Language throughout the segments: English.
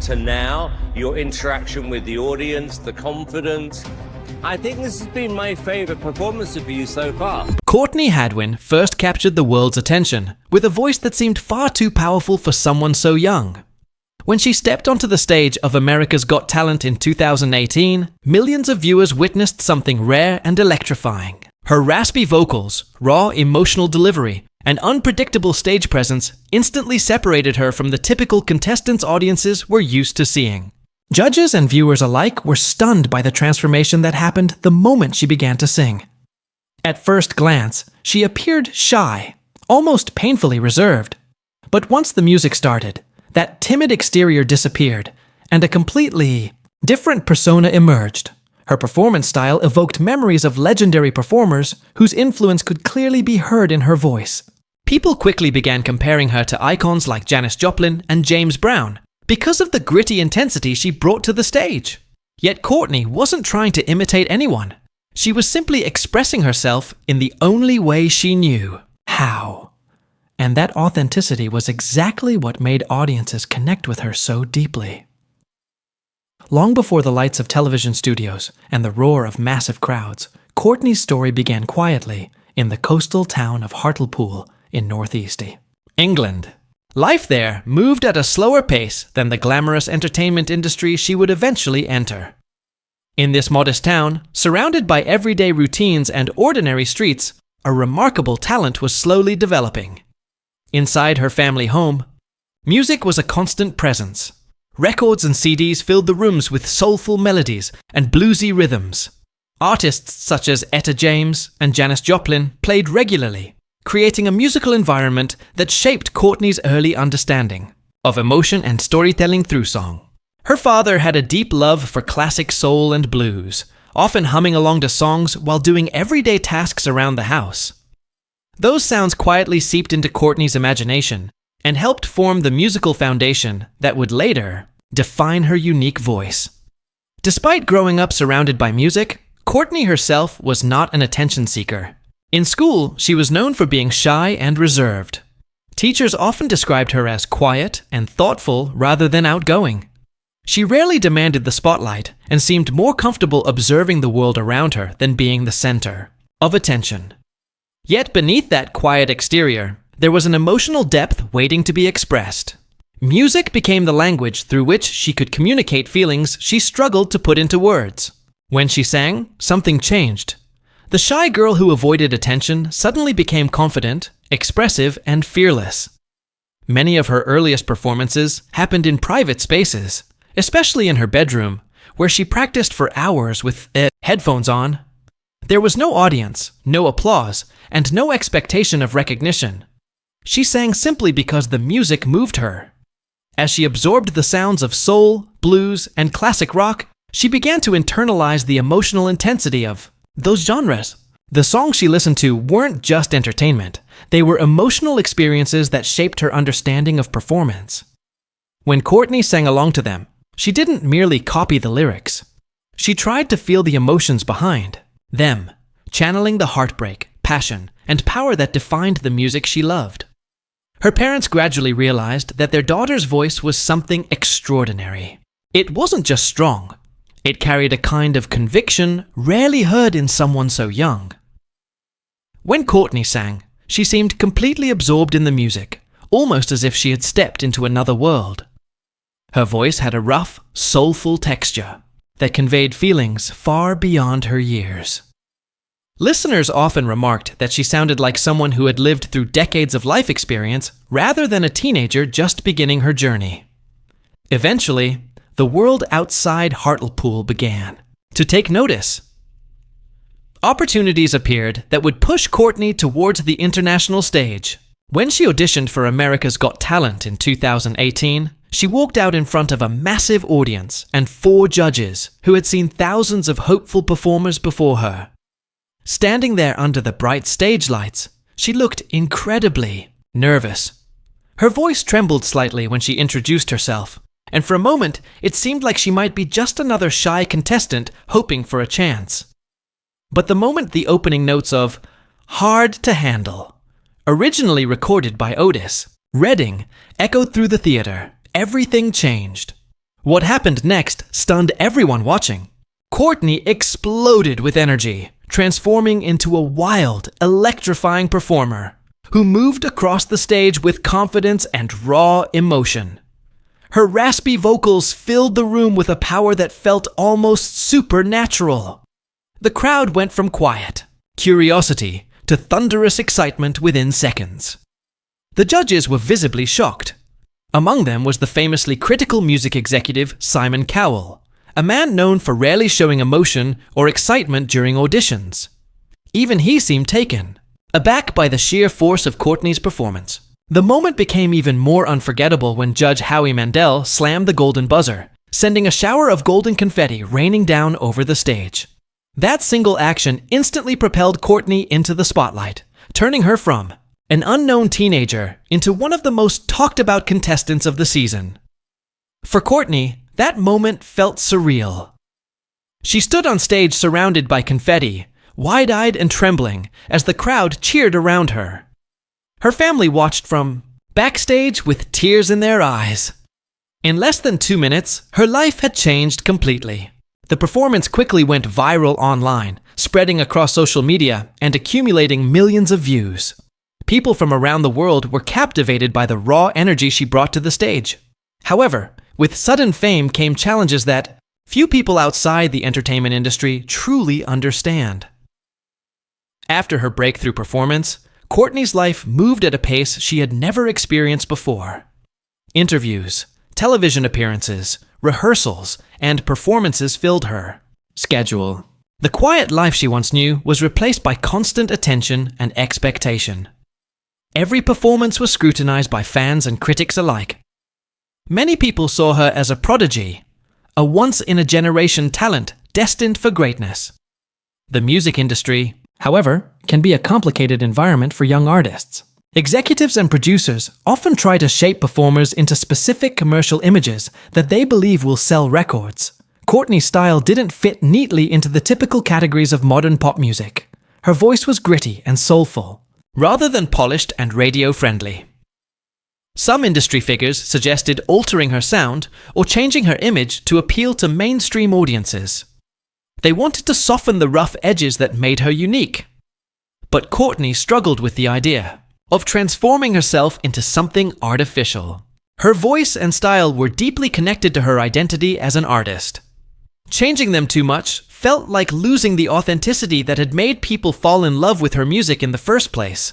to now, your interaction with the audience, the confidence. I think this has been my favorite performance of you so far. Courtney Hadwin first captured the world's attention with a voice that seemed far too powerful for someone so young. When she stepped onto the stage of America's Got Talent in 2018, millions of viewers witnessed something rare and electrifying. Her raspy vocals, raw emotional delivery, and unpredictable stage presence instantly separated her from the typical contestants audiences we're used to seeing. Judges and viewers alike were stunned by the transformation that happened the moment she began to sing. At first glance, she appeared shy, almost painfully reserved. But once the music started, that timid exterior disappeared, and a completely different persona emerged. Her performance style evoked memories of legendary performers whose influence could clearly be heard in her voice. People quickly began comparing her to icons like Janis Joplin and James Brown because of the gritty intensity she brought to the stage. Yet Courtney wasn't trying to imitate anyone. She was simply expressing herself in the only way she knew how. And that authenticity was exactly what made audiences connect with her so deeply. Long before the lights of television studios and the roar of massive crowds, Courtney's story began quietly in the coastal town of Hartlepool in northeast England. Life there moved at a slower pace than the glamorous entertainment industry she would eventually enter. In this modest town, surrounded by everyday routines and ordinary streets, a remarkable talent was slowly developing. Inside her family home, music was a constant presence. Records and CDs filled the rooms with soulful melodies and bluesy rhythms. Artists such as Etta James and Janis Joplin played regularly, creating a musical environment that shaped Courtney's early understanding of emotion and storytelling through song. Her father had a deep love for classic soul and blues, often humming along to songs while doing everyday tasks around the house. Those sounds quietly seeped into Courtney's imagination and helped form the musical foundation that would later define her unique voice. Despite growing up surrounded by music, Courtney herself was not an attention seeker. In school, she was known for being shy and reserved. Teachers often described her as quiet and thoughtful rather than outgoing. She rarely demanded the spotlight and seemed more comfortable observing the world around her than being the center of attention. Yet beneath that quiet exterior, there was an emotional depth waiting to be expressed. Music became the language through which she could communicate feelings she struggled to put into words. When she sang, something changed. The shy girl who avoided attention suddenly became confident, expressive, and fearless. Many of her earliest performances happened in private spaces, especially in her bedroom, where she practiced for hours with headphones on. There was no audience, no applause, and no expectation of recognition. She sang simply because the music moved her. As she absorbed the sounds of soul, blues, and classic rock, she began to internalize the emotional intensity of those genres. The songs she listened to weren't just entertainment. They were emotional experiences that shaped her understanding of performance. When Courtney sang along to them, she didn't merely copy the lyrics. She tried to feel the emotions behind them, channeling the heartbreak, passion, and power that defined the music she loved. Her parents gradually realized that their daughter's voice was something extraordinary. It wasn't just strong. It carried a kind of conviction rarely heard in someone so young. When Courtney sang, she seemed completely absorbed in the music, almost as if she had stepped into another world. Her voice had a rough, soulful texture that conveyed feelings far beyond her years. Listeners often remarked that she sounded like someone who had lived through decades of life experience rather than a teenager just beginning her journey. Eventually, the world outside Hartlepool began to take notice. Opportunities appeared that would push Courtney towards the international stage. When she auditioned for America's Got Talent in 2018, she walked out in front of a massive audience and 4 judges who had seen thousands of hopeful performers before her. Standing there under the bright stage lights, she looked incredibly nervous. Her voice trembled slightly when she introduced herself, and for a moment it seemed like she might be just another shy contestant hoping for a chance. But the moment the opening notes of "Hard to Handle," originally recorded by Otis Redding, echoed through the theater, everything changed. What happened next stunned everyone watching. Courtney exploded with energy, transforming into a wild, electrifying performer who moved across the stage with confidence and raw emotion. Her raspy vocals filled the room with a power that felt almost supernatural. The crowd went from quiet, curiosity, to thunderous excitement within seconds. The judges were visibly shocked. Among them was the famously critical music executive Simon Cowell, a man known for rarely showing emotion or excitement during auditions. Even he seemed taken, aback by the sheer force of Courtney's performance. The moment became even more unforgettable when Judge Howie Mandel slammed the golden buzzer, sending a shower of golden confetti raining down over the stage. That single action instantly propelled Courtney into the spotlight, turning her from an unknown teenager into one of the most talked about contestants of the season. For Courtney, that moment felt surreal. She stood on stage surrounded by confetti, wide-eyed and trembling as the crowd cheered around her. Her family watched from backstage with tears in their eyes. In less than 2 minutes, her life had changed completely. The performance quickly went viral online, spreading across social media and accumulating millions of views. People from around the world were captivated by the raw energy she brought to the stage. However, with sudden fame came challenges that few people outside the entertainment industry truly understand. After her breakthrough performance, Courtney's life moved at a pace she had never experienced before. Interviews, television appearances, rehearsals, and performances filled her schedule. The quiet life she once knew was replaced by constant attention and expectation. Every performance was scrutinized by fans and critics alike. Many people saw her as a prodigy, a once-in-a-generation talent destined for greatness. The music industry, however, can be a complicated environment for young artists. Executives and producers often try to shape performers into specific commercial images that they believe will sell records. Courtney's style didn't fit neatly into the typical categories of modern pop music. Her voice was gritty and soulful, rather than polished and radio-friendly. Some industry figures suggested altering her sound or changing her image to appeal to mainstream audiences. They wanted to soften the rough edges that made her unique. But Courtney struggled with the idea of transforming herself into something artificial. Her voice and style were deeply connected to her identity as an artist. Changing them too much felt like losing the authenticity that had made people fall in love with her music in the first place.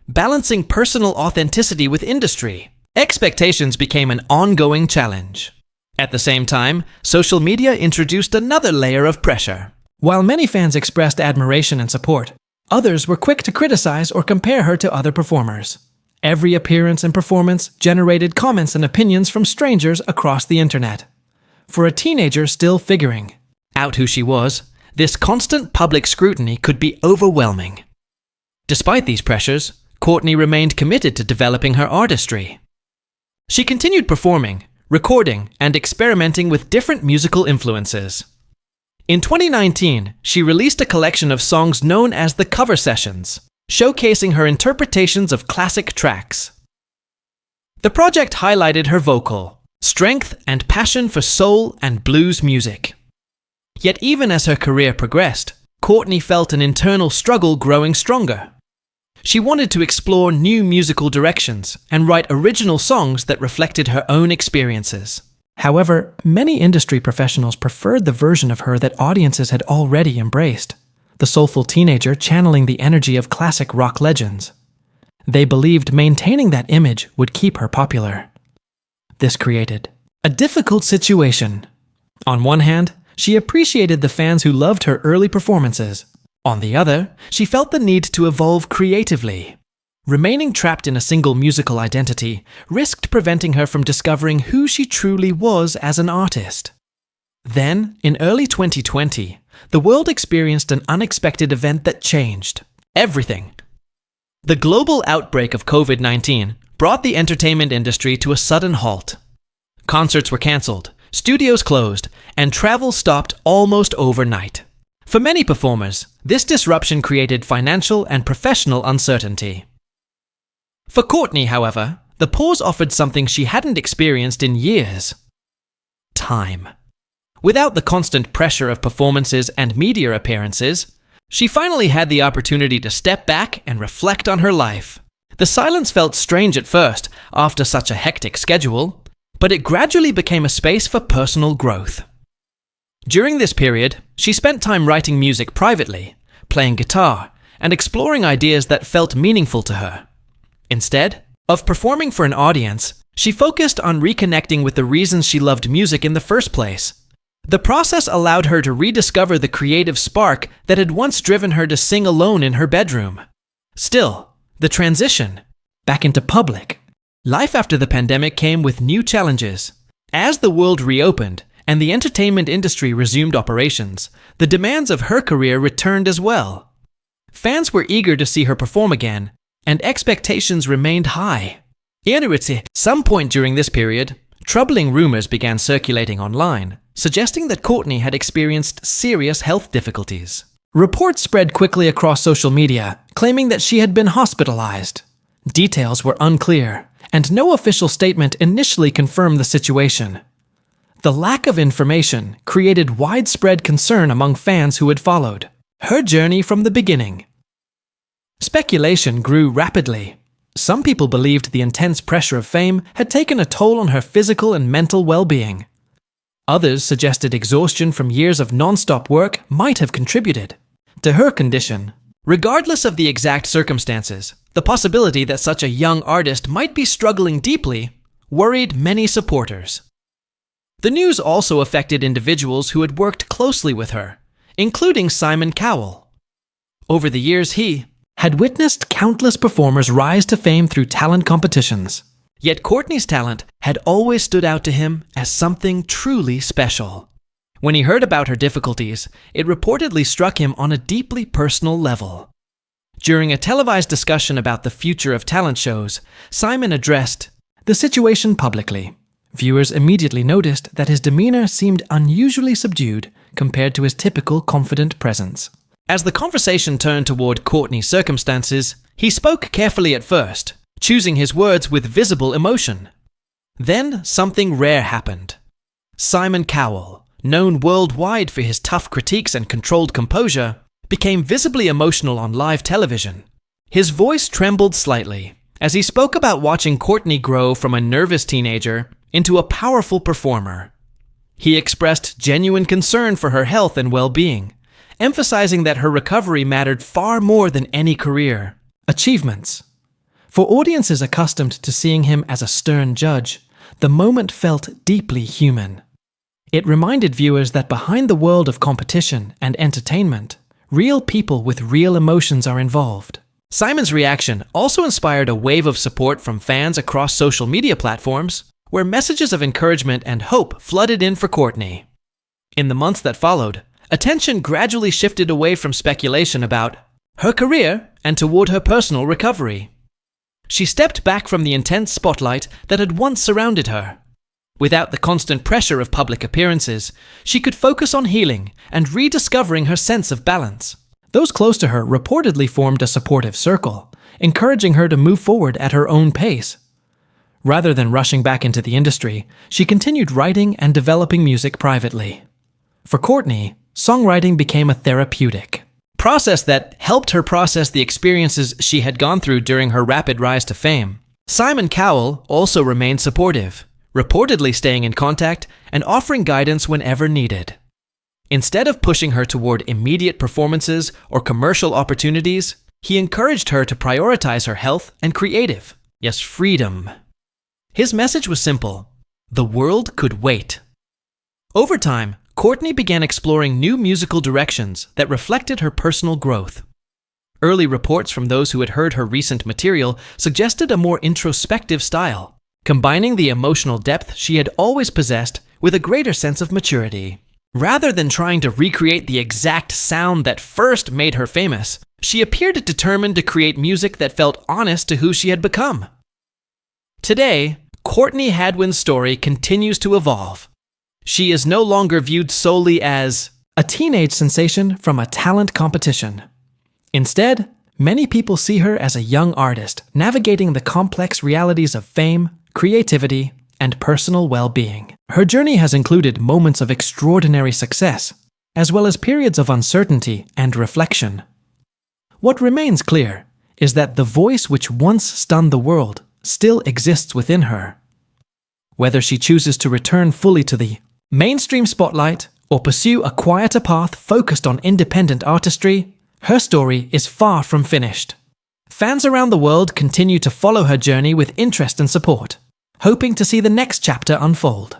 Balancing personal authenticity with industry expectations became an ongoing challenge. At the same time, social media introduced another layer of pressure. While many fans expressed admiration and support, others were quick to criticize or compare her to other performers. Every appearance and performance generated comments and opinions from strangers across the internet. For a teenager still figuring out who she was, this constant public scrutiny could be overwhelming. Despite these pressures, Courtney remained committed to developing her artistry. She continued performing, recording, and experimenting with different musical influences. In 2019, she released a collection of songs known as the Cover Sessions, showcasing her interpretations of classic tracks. The project highlighted her vocal strength and passion for soul and blues music. Yet even as her career progressed, Courtney felt an internal struggle growing stronger. She wanted to explore new musical directions and write original songs that reflected her own experiences. However, many industry professionals preferred the version of her that audiences had already embraced, the soulful teenager channeling the energy of classic rock legends. They believed maintaining that image would keep her popular. This created a difficult situation. On one hand, she appreciated the fans who loved her early performances. On the other, she felt the need to evolve creatively. Remaining trapped in a single musical identity risked preventing her from discovering who she truly was as an artist. Then, in early 2020, the world experienced an unexpected event that changed everything. The global outbreak of COVID-19 brought the entertainment industry to a sudden halt. Concerts were cancelled, studios closed, and travel stopped almost overnight. For many performers, this disruption created financial and professional uncertainty. For Courtney, however, the pause offered something she hadn't experienced in years: time. Without the constant pressure of performances and media appearances, she finally had the opportunity to step back and reflect on her life. The silence felt strange at first, after such a hectic schedule, but it gradually became a space for personal growth. During this period, she spent time writing music privately, playing guitar, and exploring ideas that felt meaningful to her. Instead of performing for an audience, she focused on reconnecting with the reasons she loved music in the first place. The process allowed her to rediscover the creative spark that had once driven her to sing alone in her bedroom. Still, the transition back into public life after the pandemic came with new challenges. As the world reopened and the entertainment industry resumed operations, the demands of her career returned as well. Fans were eager to see her perform again, and expectations remained high. At some point during this period, troubling rumors began circulating online, suggesting that Courtney had experienced serious health difficulties. Reports spread quickly across social media, claiming that she had been hospitalized. Details were unclear, and no official statement initially confirmed the situation. The lack of information created widespread concern among fans who had followed her journey from the beginning. Speculation grew rapidly. Some people believed the intense pressure of fame had taken a toll on her physical and mental well-being. Others suggested exhaustion from years of non-stop work might have contributed to her condition. Regardless of the exact circumstances, the possibility that such a young artist might be struggling deeply worried many supporters. The news also affected individuals who had worked closely with her, including Simon Cowell. Over the years, he had witnessed countless performers rise to fame through talent competitions. Yet Courtney's talent had always stood out to him as something truly special. When he heard about her difficulties, it reportedly struck him on a deeply personal level. During a televised discussion about the future of talent shows, Simon addressed the situation publicly. Viewers immediately noticed that his demeanor seemed unusually subdued compared to his typical confident presence. As the conversation turned toward Courtney's circumstances, he spoke carefully at first, choosing his words with visible emotion. Then something rare happened. Simon Cowell, known worldwide for his tough critiques and controlled composure, became visibly emotional on live television. His voice trembled slightly as he spoke about watching Courtney grow from a nervous teenager into a powerful performer. He expressed genuine concern for her health and well-being, emphasizing that her recovery mattered far more than any career achievements. For audiences accustomed to seeing him as a stern judge, the moment felt deeply human. It reminded viewers that behind the world of competition and entertainment, real people with real emotions are involved. Simon's reaction also inspired a wave of support from fans across social media platforms, where messages of encouragement and hope flooded in for Courtney. In the months that followed, attention gradually shifted away from speculation about her career and toward her personal recovery. She stepped back from the intense spotlight that had once surrounded her. Without the constant pressure of public appearances, she could focus on healing and rediscovering her sense of balance. Those close to her reportedly formed a supportive circle, encouraging her to move forward at her own pace. Rather than rushing back into the industry, she continued writing and developing music privately. For Courtney, songwriting became a therapeutic process that helped her process the experiences she had gone through during her rapid rise to fame. Simon Cowell also remained supportive, reportedly staying in contact and offering guidance whenever needed. Instead of pushing her toward immediate performances or commercial opportunities, he encouraged her to prioritize her health and freedom. His message was simple: the world could wait. Over time, Courtney began exploring new musical directions that reflected her personal growth. Early reports from those who had heard her recent material suggested a more introspective style, combining the emotional depth she had always possessed with a greater sense of maturity. Rather than trying to recreate the exact sound that first made her famous, she appeared determined to create music that felt honest to who she had become. Today, Courtney Hadwin's story continues to evolve. She is no longer viewed solely as a teenage sensation from a talent competition. Instead, many people see her as a young artist navigating the complex realities of fame, creativity, and personal well-being. Her journey has included moments of extraordinary success, as well as periods of uncertainty and reflection. What remains clear is that the voice which once stunned the world still exists within her. Whether she chooses to return fully to the mainstream spotlight or pursue a quieter path focused on independent artistry, her story is far from finished. Fans around the world continue to follow her journey with interest and support, hoping to see the next chapter unfold.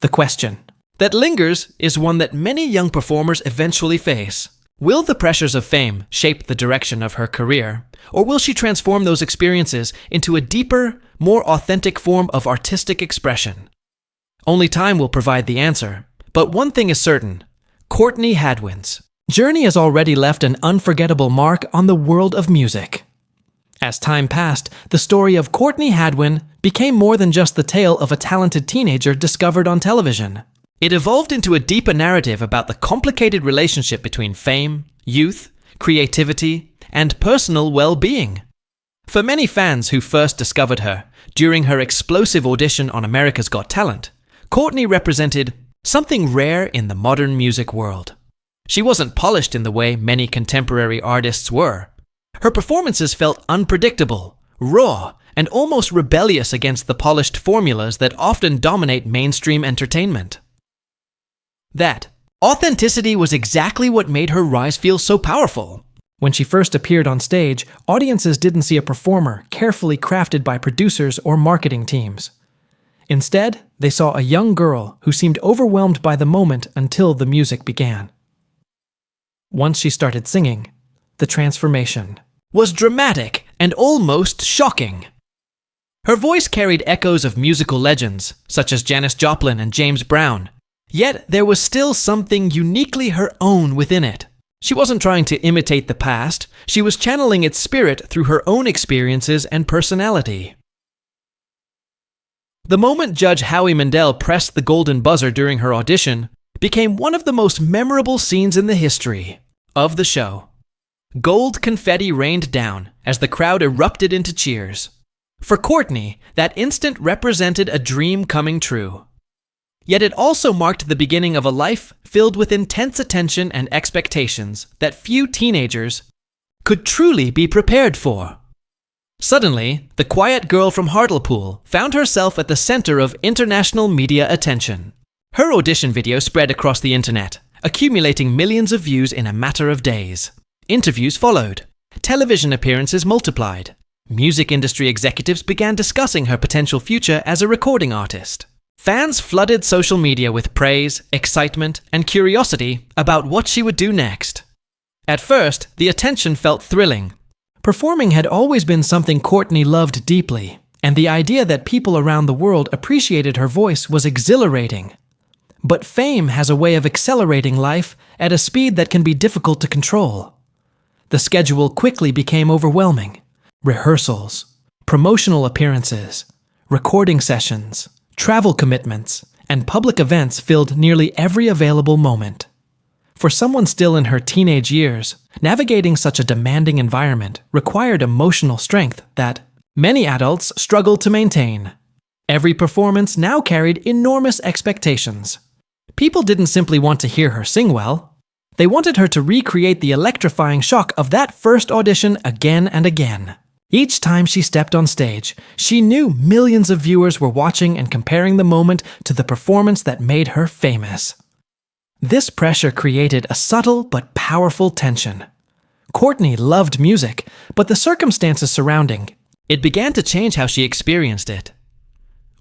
The question that lingers is one that many young performers eventually face. Will the pressures of fame shape the direction of her career, or will she transform those experiences into a deeper, more authentic form of artistic expression? Only time will provide the answer, but one thing is certain: Courtney Hadwin's journey has already left an unforgettable mark on the world of music. As time passed, the story of Courtney Hadwin became more than just the tale of a talented teenager discovered on television. It evolved into a deeper narrative about the complicated relationship between fame, youth, creativity, and personal well-being. For many fans who first discovered her during her explosive audition on America's Got Talent, Courtney represented something rare in the modern music world. She wasn't polished in the way many contemporary artists were. Her performances felt unpredictable, raw, and almost rebellious against the polished formulas that often dominate mainstream entertainment. That authenticity was exactly what made her rise feel so powerful. When she first appeared on stage, audiences didn't see a performer carefully crafted by producers or marketing teams. Instead, they saw a young girl who seemed overwhelmed by the moment until the music began. Once she started singing, the transformation was dramatic and almost shocking. Her voice carried echoes of musical legends, such as Janis Joplin and James Brown. Yet there was still something uniquely her own within it. She wasn't trying to imitate the past, she was channeling its spirit through her own experiences and personality. The moment Judge Howie Mandel pressed the golden buzzer during her audition became one of the most memorable scenes in the history of the show. Gold confetti rained down as the crowd erupted into cheers. For Courtney, that instant represented a dream coming true. Yet it also marked the beginning of a life filled with intense attention and expectations that few teenagers could truly be prepared for. Suddenly, the quiet girl from Hartlepool found herself at the center of international media attention. Her audition video spread across the internet, accumulating millions of views in a matter of days. Interviews followed. Television appearances multiplied. Music industry executives began discussing her potential future as a recording artist. Fans flooded social media with praise, excitement, and curiosity about what she would do next. At first, the attention felt thrilling. Performing had always been something Courtney loved deeply, and the idea that people around the world appreciated her voice was exhilarating. But fame has a way of accelerating life at a speed that can be difficult to control. The schedule quickly became overwhelming. Rehearsals, promotional appearances, recording sessions, travel commitments, and public events filled nearly every available moment. For someone still in her teenage years, navigating such a demanding environment required emotional strength that many adults struggle to maintain. Every performance now carried enormous expectations. People didn't simply want to hear her sing well. They wanted her to recreate the electrifying shock of that first audition again and again. Each time she stepped on stage, she knew millions of viewers were watching and comparing the moment to the performance that made her famous. This pressure created a subtle but powerful tension. Courtney loved music, but the circumstances surrounding it began to change how she experienced it.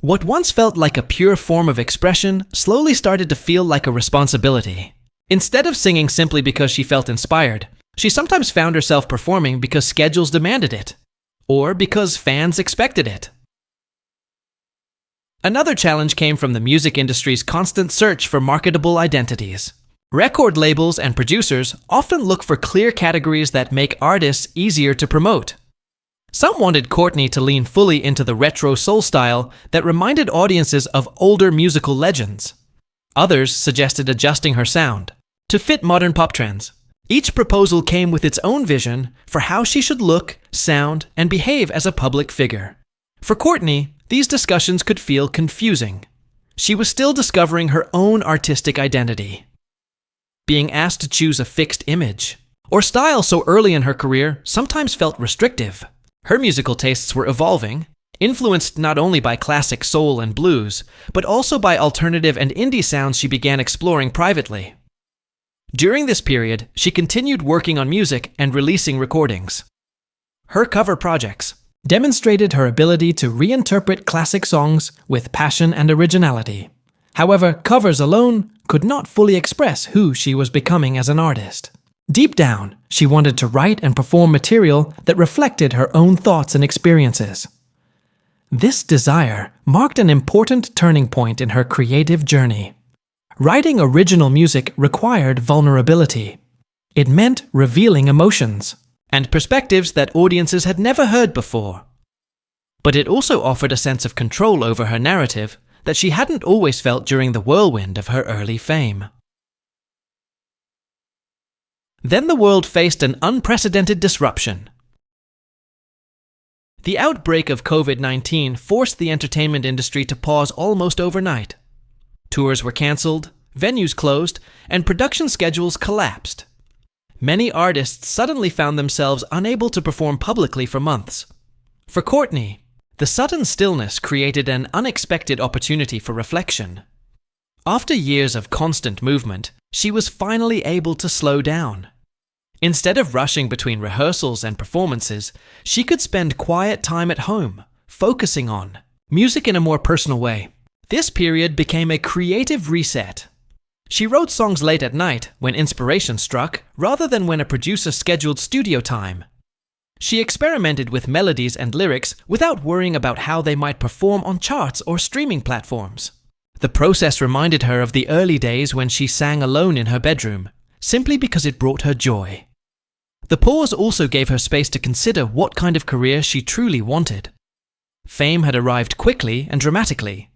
What once felt like a pure form of expression slowly started to feel like a responsibility. Instead of singing simply because she felt inspired, she sometimes found herself performing because schedules demanded it, or because fans expected it. Another challenge came from the music industry's constant search for marketable identities. Record labels and producers often look for clear categories that make artists easier to promote. Some wanted Courtney to lean fully into the retro soul style that reminded audiences of older musical legends. Others suggested adjusting her sound to fit modern pop trends. Each proposal came with its own vision for how she should look, sound, and behave as a public figure. For Courtney, these discussions could feel confusing. she was still discovering her own artistic identity. Being asked to choose a fixed image or style so early in her career sometimes felt restrictive. Her musical tastes were evolving, influenced not only by classic soul and blues, but also by alternative and indie sounds she began exploring privately. During this period, she continued working on music and releasing recordings. Her cover projects demonstrated her ability to reinterpret classic songs with passion and originality. However, covers alone could not fully express who she was becoming as an artist. Deep down, she wanted to write and perform material that reflected her own thoughts and experiences. This desire marked an important turning point in her creative journey. Writing original music required vulnerability. It meant revealing emotions and perspectives that audiences had never heard before. But it also offered a sense of control over her narrative that she hadn't always felt during the whirlwind of her early fame. Then the world faced an unprecedented disruption. The outbreak of COVID-19 forced the entertainment industry to pause almost overnight. Tours were cancelled, venues closed, and production schedules collapsed. Many artists suddenly found themselves unable to perform publicly for months. For Courtney, the sudden stillness created an unexpected opportunity for reflection. After years of constant movement, she was finally able to slow down. Instead of rushing between rehearsals and performances, she could spend quiet time at home, focusing on music in a more personal way. This period became a creative reset. She wrote songs late at night when inspiration struck, rather than when a producer scheduled studio time. She experimented with melodies and lyrics without worrying about how they might perform on charts or streaming platforms. The process reminded her of the early days when she sang alone in her bedroom, simply because it brought her joy. The pause also gave her space to consider what kind of career she truly wanted. Fame had arrived quickly and dramatically,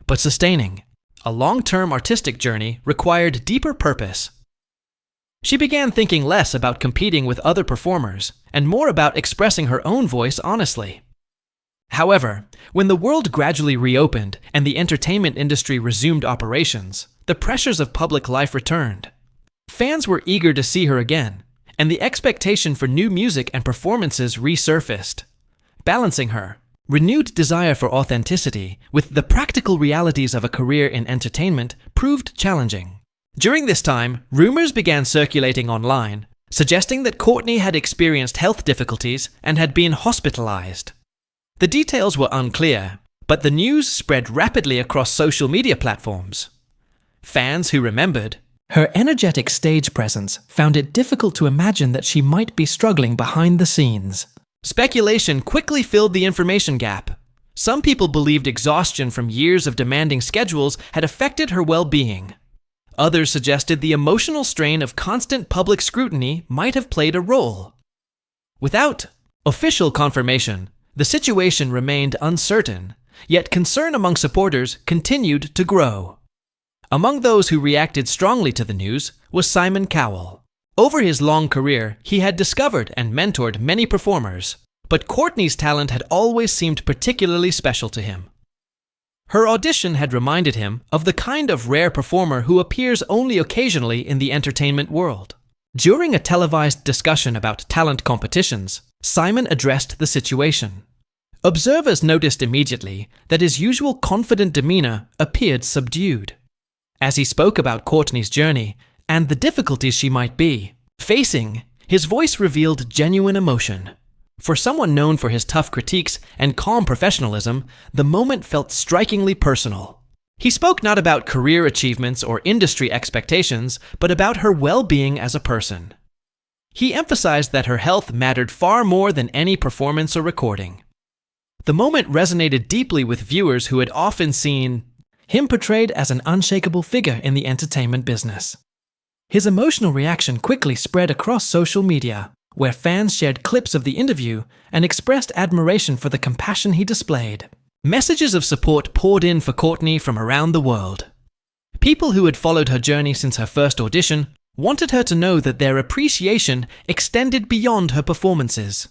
but sustaining a long-term artistic journey required deeper purpose. She began thinking less about competing with other performers and more about expressing her own voice honestly. However, when the world gradually reopened and the entertainment industry resumed operations, the pressures of public life returned. Fans were eager to see her again, and the expectation for new music and performances resurfaced. Balancing her renewed desire for authenticity with the practical realities of a career in entertainment proved challenging. During this time, rumors began circulating online, suggesting that Courtney had experienced health difficulties and had been hospitalized. The details were unclear, but the news spread rapidly across social media platforms. Fans who remembered her energetic stage presence found it difficult to imagine that she might be struggling behind the scenes. Speculation quickly filled the information gap. Some people believed exhaustion from years of demanding schedules had affected her well-being. Others suggested the emotional strain of constant public scrutiny might have played a role. Without official confirmation, the situation remained uncertain, yet concern among supporters continued to grow. Among those who reacted strongly to the news was Simon Cowell. Over his long career, he had discovered and mentored many performers, but Courtney's talent had always seemed particularly special to him. Her audition had reminded him of the kind of rare performer who appears only occasionally in the entertainment world. During a televised discussion about talent competitions, Simon addressed the situation. Observers noticed immediately that his usual confident demeanor appeared subdued. As he spoke about Courtney's journey and the difficulties she might be facing, his voice revealed genuine emotion. For someone known for his tough critiques and calm professionalism, the moment felt strikingly personal. He spoke not about career achievements or industry expectations, but about her well-being as a person. He emphasized that her health mattered far more than any performance or recording. The moment resonated deeply with viewers who had often seen him portrayed as an unshakable figure in the entertainment business. His emotional reaction quickly spread across social media, where fans shared clips of the interview and expressed admiration for the compassion he displayed. Messages of support poured in for Courtney from around the world. People who had followed her journey since her first audition wanted her to know that their appreciation extended beyond her performances.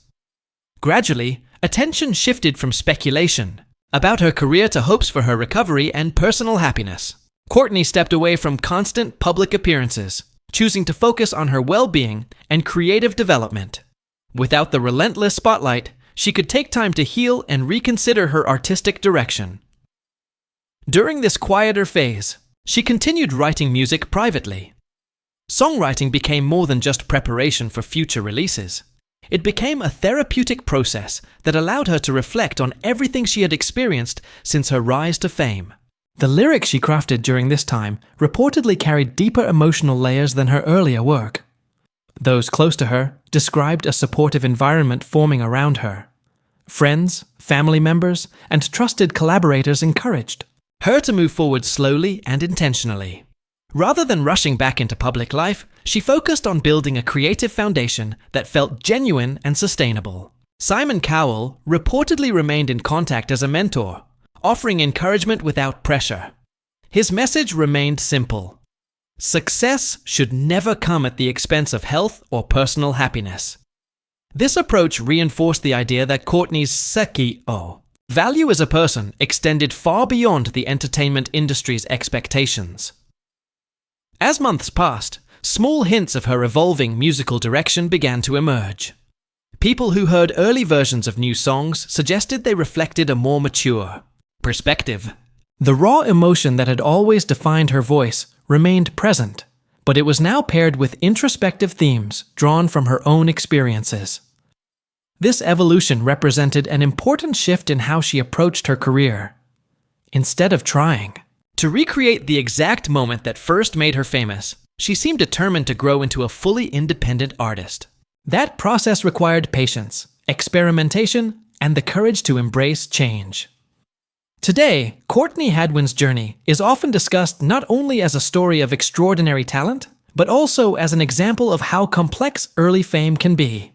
Gradually, attention shifted from speculation about her career to hopes for her recovery and personal happiness. Courtney stepped away from constant public appearances, choosing to focus on her well-being and creative development. Without the relentless spotlight, she could take time to heal and reconsider her artistic direction. During this quieter phase, she continued writing music privately. Songwriting became more than just preparation for future releases. It became a therapeutic process that allowed her to reflect on everything she had experienced since her rise to fame. The lyrics she crafted during this time reportedly carried deeper emotional layers than her earlier work. Those close to her described a supportive environment forming around her. Friends, family members, and trusted collaborators encouraged her to move forward slowly and intentionally. Rather than rushing back into public life, she focused on building a creative foundation that felt genuine and sustainable. Simon Cowell reportedly remained in contact as a mentor, offering encouragement without pressure. His message remained simple: success should never come at the expense of health or personal happiness. This approach reinforced the idea that Courtney's Sekio value as a person extended far beyond the entertainment industry's expectations. As months passed, small hints of her evolving musical direction began to emerge. People who heard early versions of new songs suggested they reflected a more mature perspective. The raw emotion that had always defined her voice remained present, but it was now paired with introspective themes drawn from her own experiences. This evolution represented an important shift in how she approached her career. Instead of trying to recreate the exact moment that first made her famous, she seemed determined to grow into a fully independent artist. That process required patience, experimentation, and the courage to embrace change. Today, Courtney Hadwin's journey is often discussed not only as a story of extraordinary talent, but also as an example of how complex early fame can be.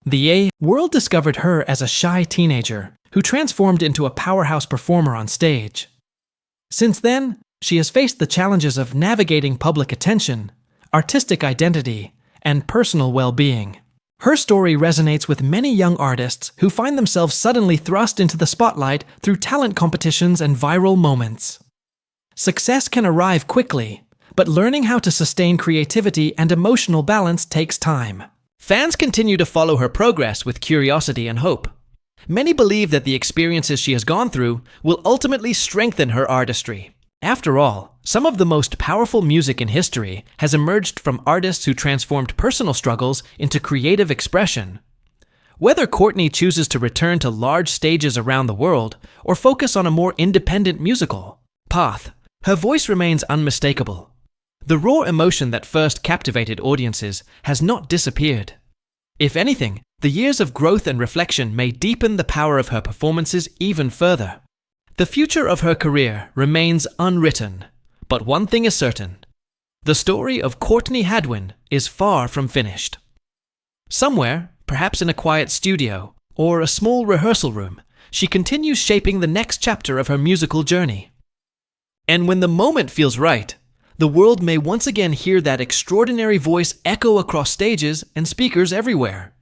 The world discovered her as a shy teenager who transformed into a powerhouse performer on stage. Since then, she has faced the challenges of navigating public attention, artistic identity, and personal well-being. Her story resonates with many young artists who find themselves suddenly thrust into the spotlight through talent competitions and viral moments. Success can arrive quickly, but learning how to sustain creativity and emotional balance takes time. Fans continue to follow her progress with curiosity and hope. Many believe that the experiences she has gone through will ultimately strengthen her artistry. After all, some of the most powerful music in history has emerged from artists who transformed personal struggles into creative expression. Whether Courtney chooses to return to large stages around the world or focus on a more independent musical path, her voice remains unmistakable. The raw emotion that first captivated audiences has not disappeared. If anything, the years of growth and reflection may deepen the power of her performances even further. The future of her career remains unwritten, but one thing is certain: the story of Courtney Hadwin is far from finished. Somewhere, perhaps in a quiet studio or a small rehearsal room, she continues shaping the next chapter of her musical journey. And when the moment feels right, the world may once again hear that extraordinary voice echo across stages and speakers everywhere.